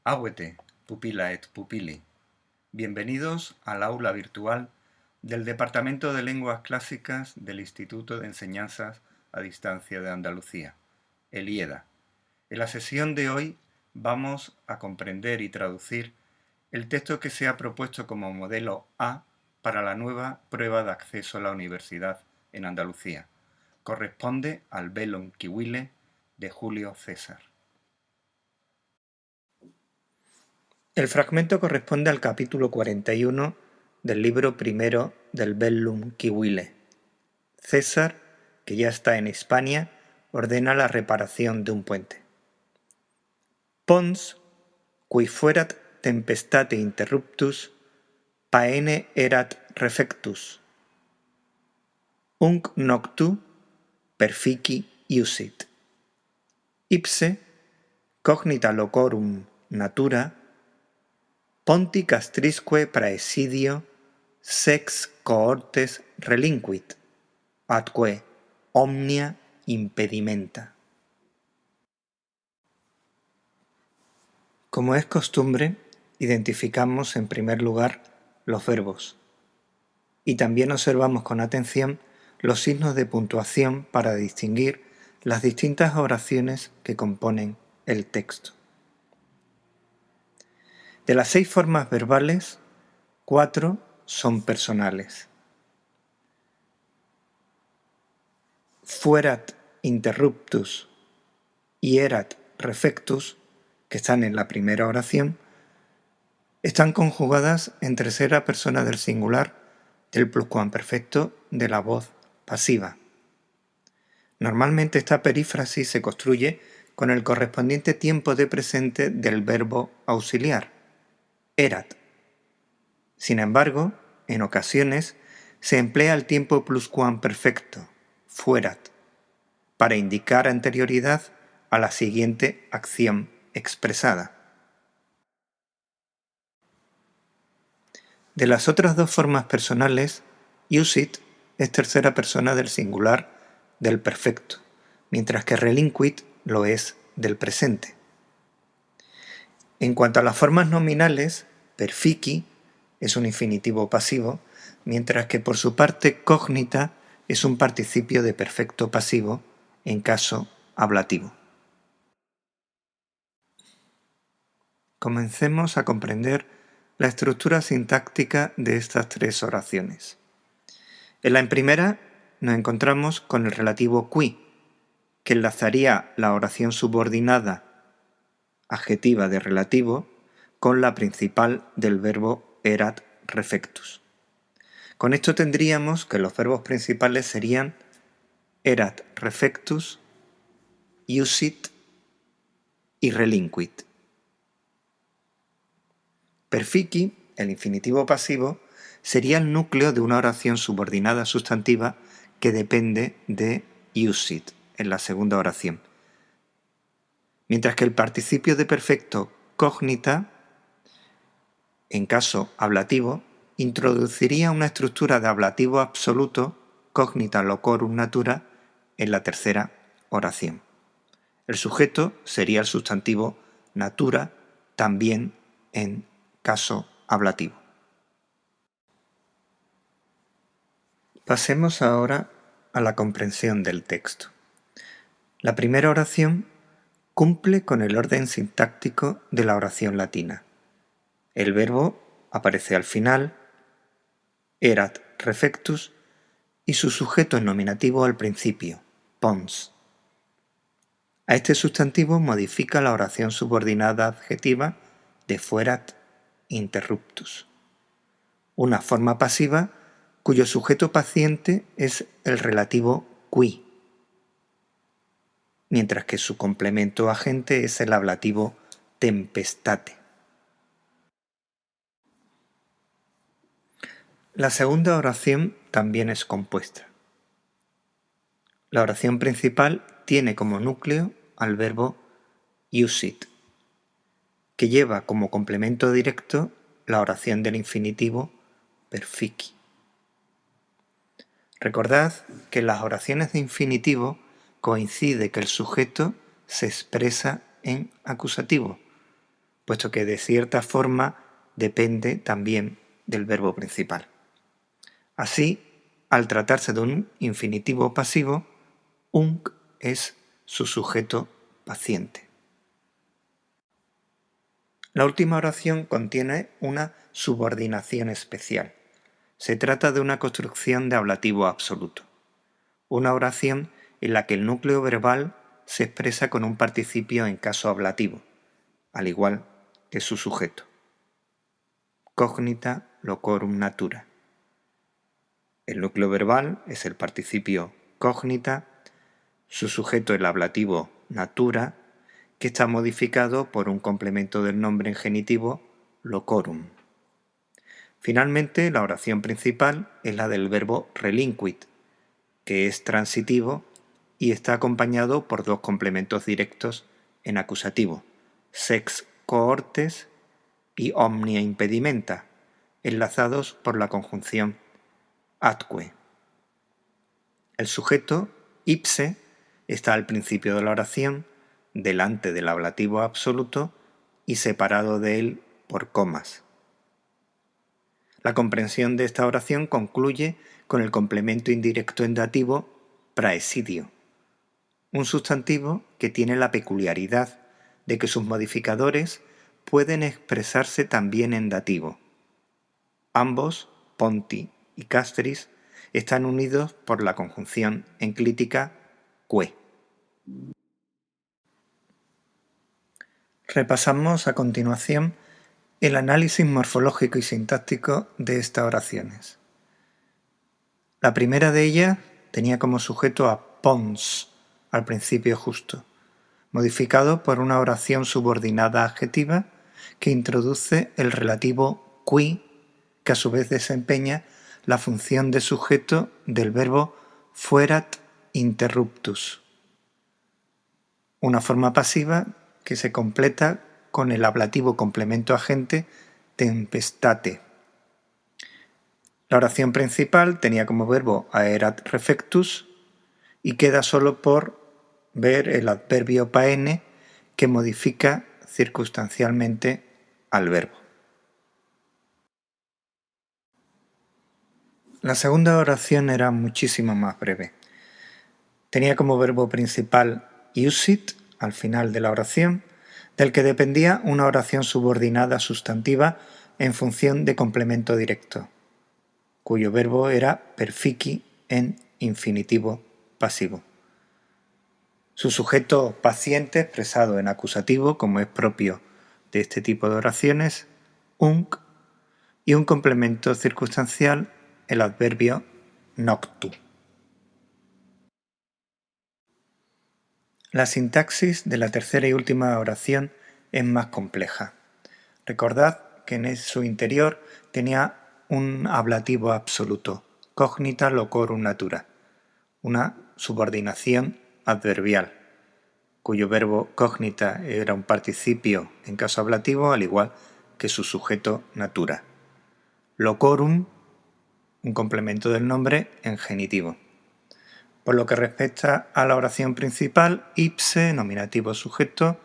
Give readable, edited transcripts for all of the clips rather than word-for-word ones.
Aguete, pupila et pupili. Bienvenidos al aula virtual del Departamento de Lenguas Clásicas del Instituto de Enseñanzas a Distancia de Andalucía, el IEDA. En la sesión de hoy vamos a comprender y traducir el texto que se ha propuesto como modelo A para la nueva prueba de acceso a la universidad en Andalucía. Corresponde al Bellum Kiwile de Julio César. El fragmento corresponde al capítulo 41 del libro primero del Bellum Kiwile. César, que ya está en Hispania, ordena la reparación de un puente. Pons, qui fuerat tempestate interruptus, paene erat refectus. Unc noctu perfici iusit. Ipse, cognita locorum natura, ponti castrisque praesidio sex cohortes relinquit, atque omnia impedimenta. Como es costumbre, identificamos en primer lugar los verbos y también observamos con atención los signos de puntuación para distinguir las distintas oraciones que componen el texto. De las 6 formas verbales, 4 son personales. Fuerat interruptus y erat refectus, que están en la primera oración, están conjugadas en tercera persona del singular del pluscuamperfecto de la voz pasiva. Normalmente esta perífrasis se construye con el correspondiente tiempo de presente del verbo auxiliar, erat. Sin embargo, en ocasiones se emplea el tiempo pluscuamperfecto, fuerat, para indicar anterioridad a la siguiente acción expresada. De las otras 2 formas personales, usit es tercera persona del singular del perfecto, mientras que relinquit lo es del presente. En cuanto a las formas nominales, perfici es un infinitivo pasivo, mientras que por su parte cognita es un participio de perfecto pasivo en caso ablativo. Comencemos a comprender la estructura sintáctica de estas 3 oraciones. En la primera nos encontramos con el relativo qui, que enlazaría la oración subordinada adjetiva de relativo con la principal del verbo erat refectus. Con esto tendríamos que los verbos principales serían erat refectus, usit y relinquit. Perfici, el infinitivo pasivo, sería el núcleo de una oración subordinada sustantiva que depende de usit en la segunda oración. Mientras que el participio de perfecto cognita, en caso ablativo, introduciría una estructura de ablativo absoluto, cognita locorum natura, en la tercera oración. El sujeto sería el sustantivo natura, también en caso ablativo. Pasemos ahora a la comprensión del texto. La primera oración cumple con el orden sintáctico de la oración latina. El verbo aparece al final, erat refectus, y su sujeto nominativo al principio, pons. A este sustantivo modifica la oración subordinada adjetiva de fuerat interruptus, una forma pasiva cuyo sujeto paciente es el relativo qui, mientras que su complemento agente es el ablativo tempestate. La segunda oración también es compuesta. La oración principal tiene como núcleo al verbo usit, que lleva como complemento directo la oración del infinitivo perfici. Recordad que en las oraciones de infinitivo coincide que el sujeto se expresa en acusativo, puesto que de cierta forma depende también del verbo principal. Así, al tratarse de un infinitivo pasivo, ung es su sujeto paciente. La última oración contiene una subordinación especial. Se trata de una construcción de ablativo absoluto, una oración en la que el núcleo verbal se expresa con un participio en caso ablativo, al igual que su sujeto. Cognita locorum natura. El núcleo verbal es el participio cognita, su sujeto el ablativo natura, que está modificado por un complemento del nombre en genitivo locorum. Finalmente, la oración principal es la del verbo relinquit, que es transitivo y está acompañado por dos complementos directos en acusativo, sex cohortes y omnia impedimenta, enlazados por la conjunción atque. El sujeto ipse está al principio de la oración, delante del ablativo absoluto y separado de él por comas. La comprensión de esta oración concluye con el complemento indirecto en dativo praesidio, un sustantivo que tiene la peculiaridad de que sus modificadores pueden expresarse también en dativo. Ambos, ponti y castris, están unidos por la conjunción enclítica que. Repasamos a continuación el análisis morfológico y sintáctico de estas oraciones. La primera de ellas tenía como sujeto a pons al principio justo, modificado por una oración subordinada adjetiva que introduce el relativo qui, que a su vez desempeña la función de sujeto del verbo fuerat interruptus, una forma pasiva que se completa con el ablativo complemento agente tempestate. La oración principal tenía como verbo aerat refectus y queda solo por ver el adverbio paene que modifica circunstancialmente al verbo. La segunda oración era muchísimo más breve. Tenía como verbo principal iusit al final de la oración, del que dependía una oración subordinada sustantiva en función de complemento directo, cuyo verbo era perfici en infinitivo pasivo. Su sujeto paciente expresado en acusativo, como es propio de este tipo de oraciones, ung, y un complemento circunstancial, el adverbio noctu. La sintaxis de la tercera y última oración es más compleja. Recordad que en su interior tenía un ablativo absoluto, cognita locorum natura, una subordinación adverbial, cuyo verbo cognita era un participio en caso ablativo, al igual que su sujeto natura. Locorum, un complemento del nombre en genitivo. Por lo que respecta a la oración principal, ipse, nominativo sujeto,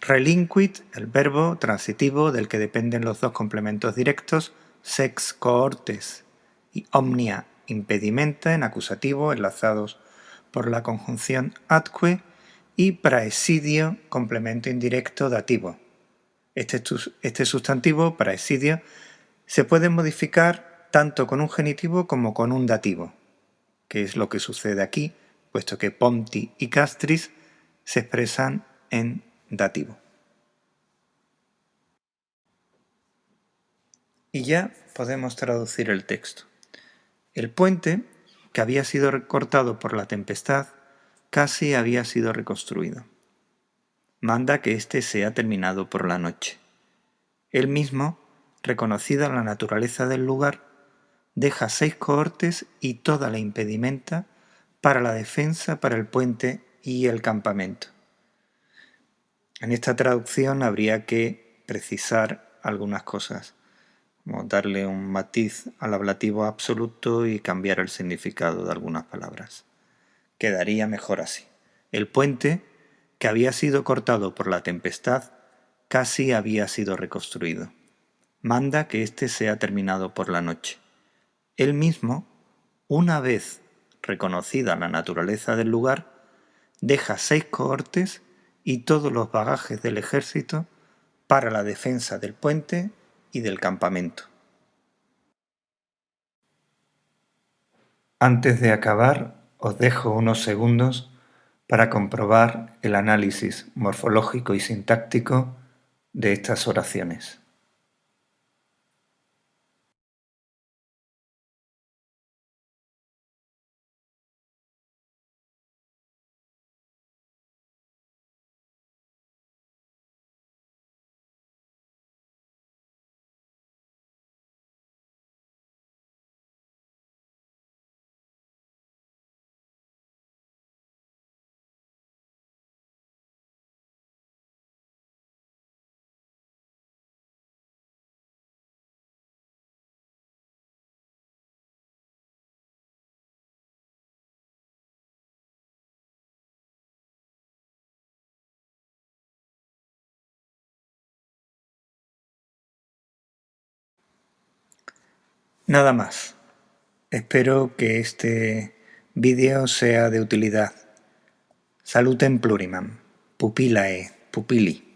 relinquit, el verbo transitivo del que dependen los dos complementos directos, sex cohortes y omnia impedimenta en acusativo, enlazados por la conjunción atque, y praesidio, complemento indirecto dativo. Este sustantivo, praesidio, se puede modificar tanto con un genitivo como con un dativo, que es lo que sucede aquí, puesto que ponti y castris se expresan en dativo. Y ya podemos traducir el texto. El puente, que había sido recortado por la tempestad, casi había sido reconstruido. Manda que éste sea terminado por la noche. Él mismo, reconocida la naturaleza del lugar, deja 6 cohortes y toda la impedimenta para la defensa, para el puente y el campamento. En esta traducción habría que precisar algunas cosas, como darle un matiz al ablativo absoluto y cambiar el significado de algunas palabras. Quedaría mejor así. El puente, que había sido cortado por la tempestad, casi había sido reconstruido. Manda que éste sea terminado por la noche. Él mismo, una vez reconocida la naturaleza del lugar, deja 6 cohortes y todos los bagajes del ejército para la defensa del puente y del campamento. Antes de acabar, os dejo unos segundos para comprobar el análisis morfológico y sintáctico de estas oraciones. Nada más. Espero que este vídeo sea de utilidad. Salutem plurimam. Pupillae, pupilli.